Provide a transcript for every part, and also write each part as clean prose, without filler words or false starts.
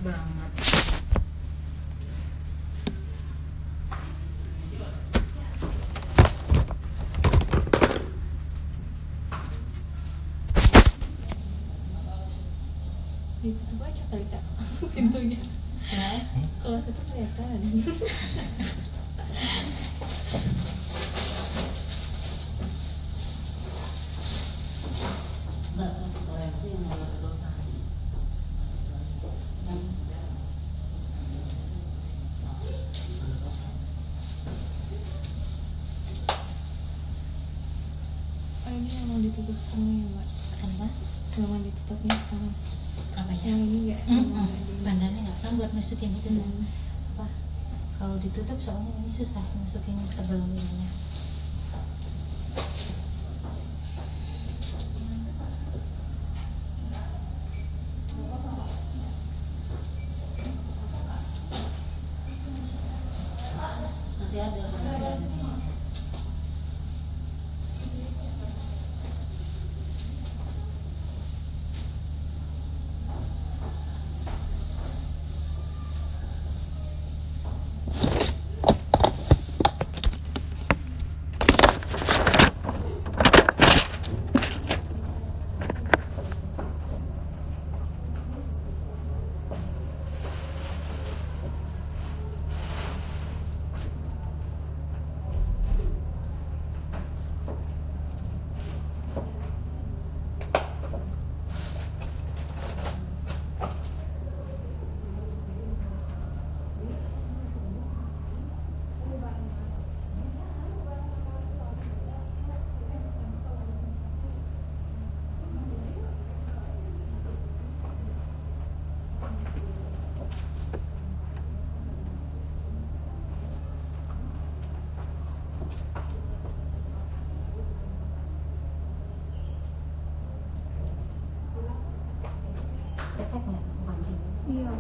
banget. Ditutup aja kali Kak pintunya. Kalau situ kelihatan. Oh ini yang mau ditutup setengah ya Mbak? Apa? Yang mau ditutupnya setengah. Apa ya? Yang ini enggak? Bandarnya nggak kan buat masukin itu tuh. Apa? Kalau ditutup soalnya ini susah masukin tebal ininya. Masih ada bandarnya. Cetek nggak kunci? Iya.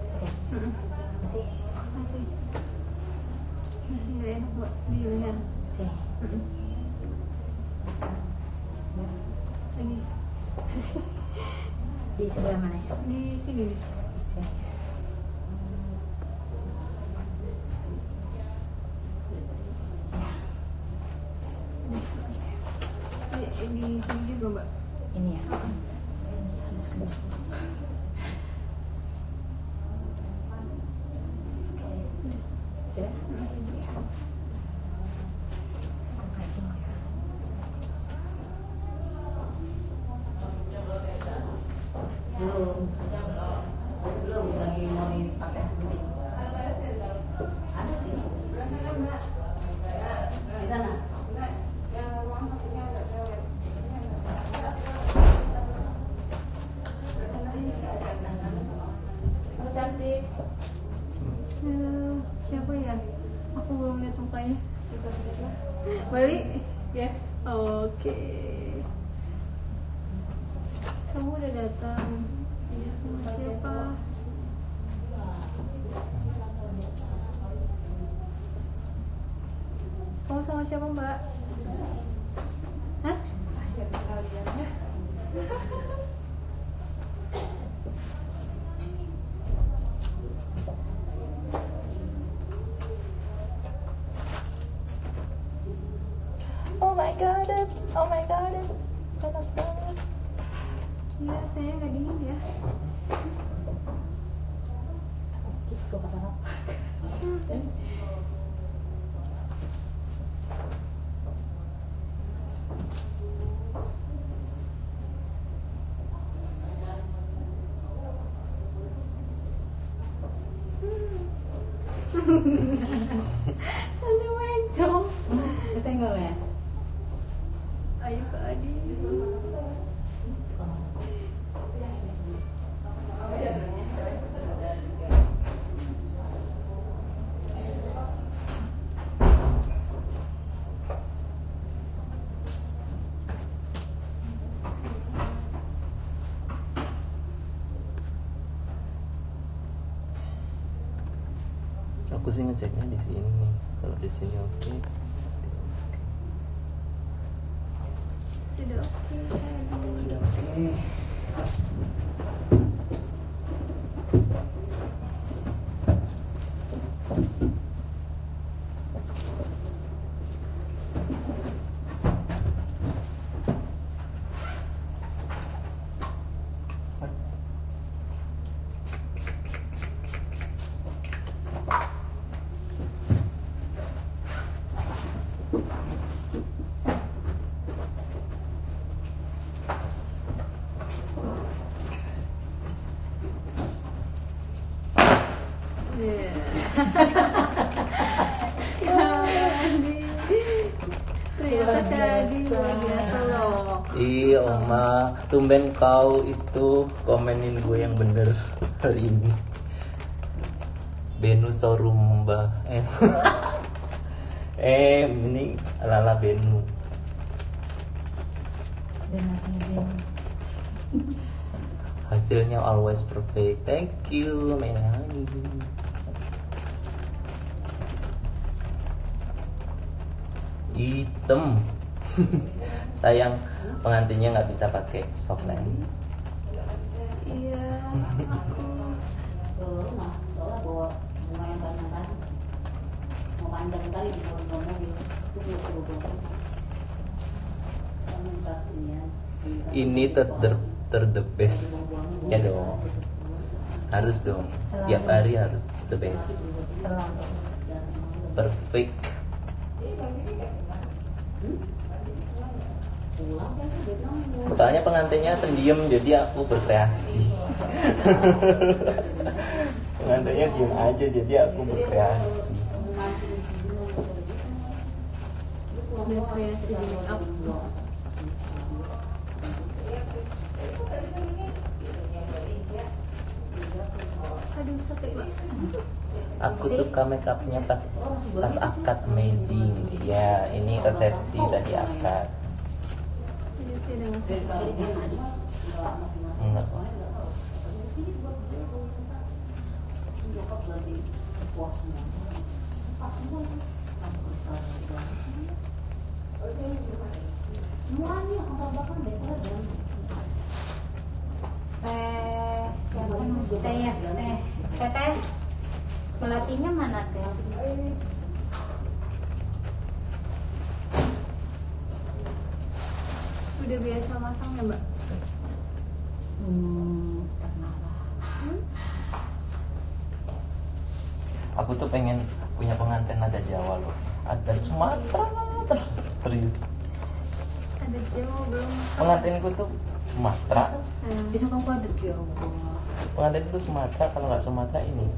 Cetek. Masih? Masih nggak enak Mbak di leher. Masih. Lagi masih Di sebelah mana ya? di sini nih. Masih. Di sini juga Mbak. Ini ya. Harus kencang. Sudah? Aku kancing ya. Belum lagi mau dipakai segini. Ada sih. Di sana. Cantik. Siapa ya? Aku belum lihat mukanya. Bali? Yes. Oke. Kamu udah datang. Sama siapa? Kamu sama siapa Mbak? Hah? Oh my god, panas banget. Iya, saya nggak dingin ya. Suka apa? Nanti mencong. Kesenggol ya? Ayo ke Adi. Aku sih ngeceknya di sini nih. Kalau di sini oke, pasti oke. Sudah oke. Sudah oke. Iya. Jadi ternyata jadi luar biasa loh. Iya Oma, tumben kau itu komenin gue yang bener hari ini. Benu showroom Mbak. Ini ala-ala Benu. Dan apa Hasilnya always perfect. Thank you, Melanie. Hitam. Sayang pengantinnya nggak bisa pakai softline. Iya, aku soalnya bawa bunga yang banyak kan mau pandang kali di bawah mobil itu belum komunitas ini ya. Ini the best ya dong, harus dong, tiap hari harus the best, selalu. perfect. Soalnya pengantinnya pendiam jadi aku berkreasi. Pengantinnya diam aja jadi aku berkreasi. berkreasi di make up. Aduh sakit banget. Aku suka make upnya pas akad amazing. Ya ini resepsi tadi akad. Ini sih dengan Enggak. Semuanya latar belakang dekor dan Siapa teh ya? Teteh, pelatihnya mana teh? udah biasa masang ya mbak? Pernah lah. Aku tuh pengen punya pengantin nada Jawa loh. Ada Sumatera terus serius. Ada Jawa belum? Pengantinku tuh Sumatera. Bisa kamu ada ya? Pengantin itu Sumatera, kalau nggak Sumatera ini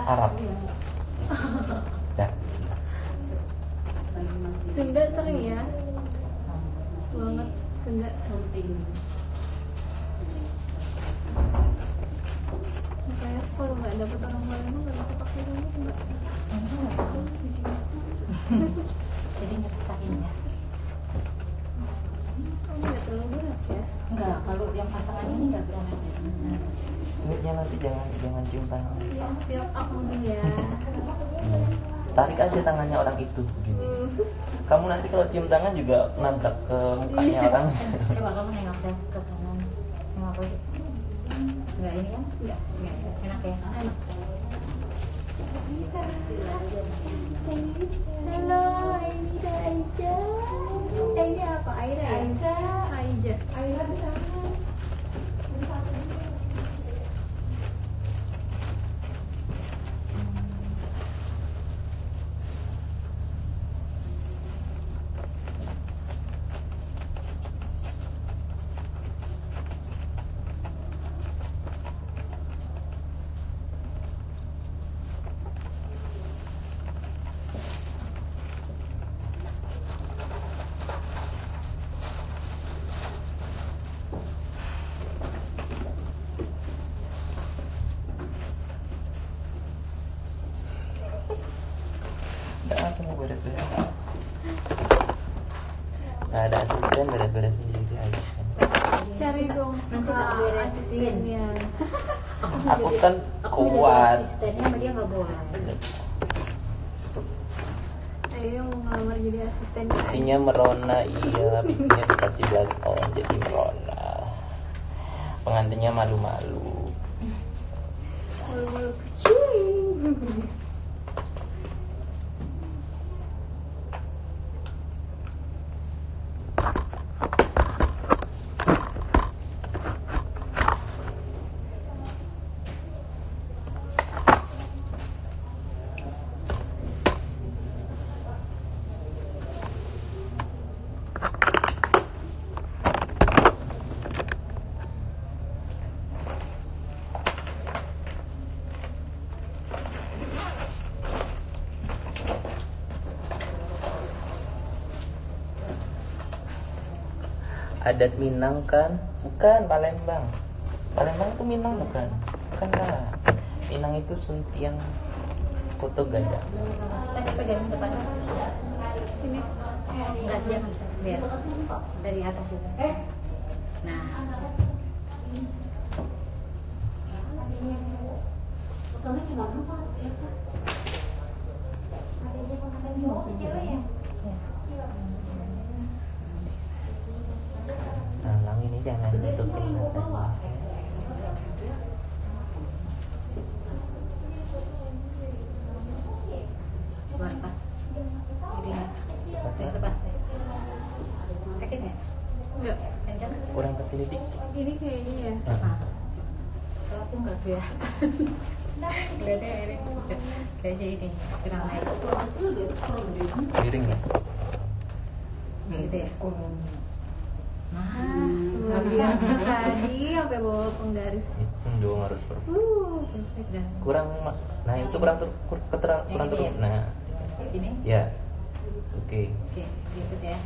Arab. Ya. Sunda sering ya? Banget Sunda. Makanya kalau nggak dapet orang Palembang nggak bisa pakai ini mbak. Jadi nggak kesahin ya? Oh nggak terlalu berat ya? Enggak, kalau yang pasangan ini nggak berat. Ini nanti jangan cium tangan. Iya siap aku ya. Tarik aja tangannya orang itu begini. Kamu nanti kalau cium tangan juga nabrak ke mukanya orang. Coba kamu nengok deh ke kanan. Nengok lagi. Enggak ini kan? Enggak. Enak ya? Enak. Halo, Aida Aida. Aida apa? Aida ya? Aida. Aida di sana. Aku mau beres-beres. Gak ada asisten, beres-beres sendiri aja. Cari dong Nanti Kak, tak beresin. asistennya. Aku kan Aku jadi kuat. asistennya sama dia nggak boleh. Ayo mau ngelamar jadi asisten Kak. Pipinya merona, iya. Pipinya dikasih blush on jadi merona. Pengantinnya malu-malu. Malu-malu kucing. Adat Minang kan? Bukan, Palembang. Palembang tuh Minang bukan? Bukan lah. Minang itu Suntiang Koto Gada. Tadi pegang depan. Ini. Enggak, jangan. Biar dari atas itu. Nah. Pesannya cuma 4 siapa? Nah, lang ini jangan tutupin matanya. Coba lepas. Jadi enggak. Pas ya? Lepas deh. Sakit ya? Enggak. Kencang? Kurang kesini dikit. Ini kayaknya ya. Nah. Soalnya aku enggak kelihatan. Kelihatannya ini kayaknya ini kurang naik. Kecil gitu, kurang gede sih. Miring ya? Gitu ya. Luar biasa tadi sampai bawa penggaris. Dua harus Perfect dah. kurang nah itu kurang kurang Yang ini turun. ya? Nah, Ini. ya. Oke. Oke, gitu ya.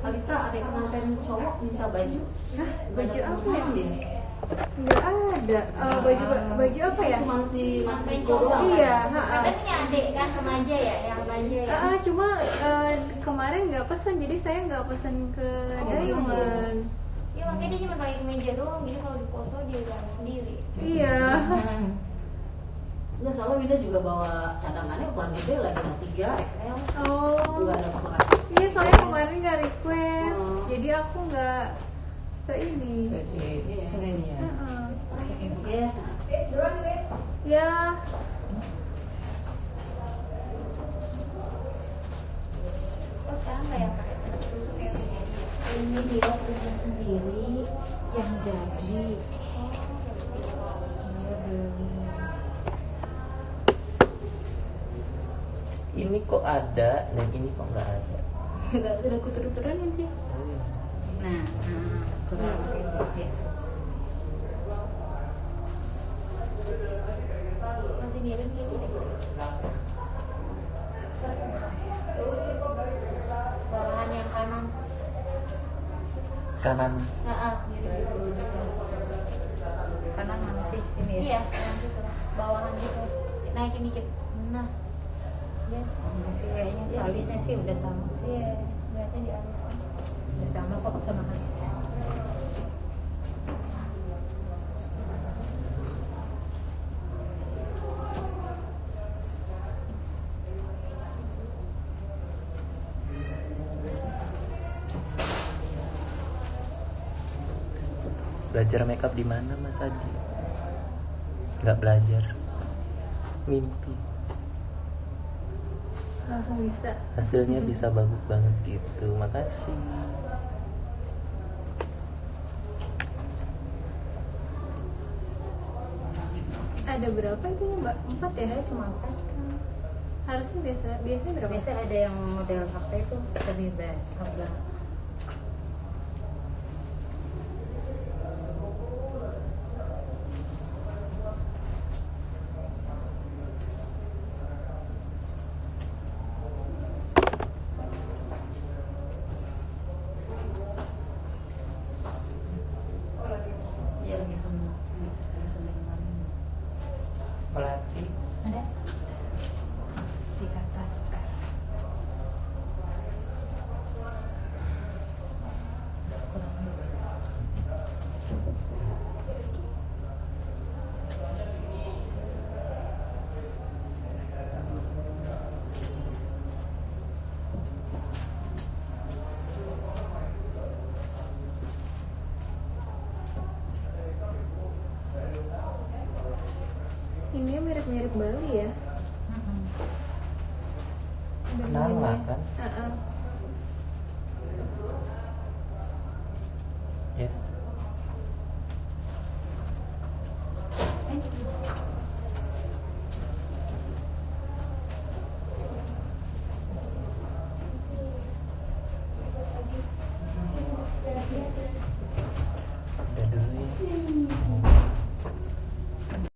Alita ada kemarin cowok minta baju. Baju apa ya? Dia. Enggak ada. Baju apa ya? Cuma si Mas Main Riko cowok. doang. Iya, Ada punya adik kan remaja ya, yang remaja ya. cuma kemarin nggak pesan, jadi saya nggak pesan ke Diamond. Iya makanya dia cuma pakai kemeja doang, jadi kalau dipoto dia udah sendiri. Iya. Enggak, soalnya Winda juga bawa cadangannya ukuran gede lagi, 3 XL. Oh. Enggak ada ukuran. Iya, soalnya kemarin nggak request, Oh. jadi aku nggak ke ini. Sebenarnya ya. Heeh. Iya. Ya. Oh sekarang kayak pakai tusuk-tusuk ya ini dia punya sendiri yang jadi. Ini kok ada dan ini kok nggak ada. Enggak udah kuturut-turunin sih. Nah, kurang ya. Masih miring kayak gini. Bawahan yang kanan. Kanan. Gitu. Kanan mana sih sini ya? Iya, yang gitu. Bawahan gitu. Naikin dikit. Nah. Yes. Masih kayaknya alisnya sih udah sama sih. Iya, berarti di alisnya. Udah sama kok sama alis. Belajar makeup di mana Mas Adi? Nggak belajar. Mimpi. Langsung bisa. Hasilnya bisa bagus banget gitu. Makasih. Ada berapa itu ya, Mbak? 4 ya? Saya cuma 4. Harusnya biasanya berapa? Biasa ada yang model apa itu lebih baik harga. Iya, lagi seneng. Lagi seneng banget. Melati. Ada di atas. Ini mirip-mirip Bali ya? Kenal lah kan? Heeh. Yes.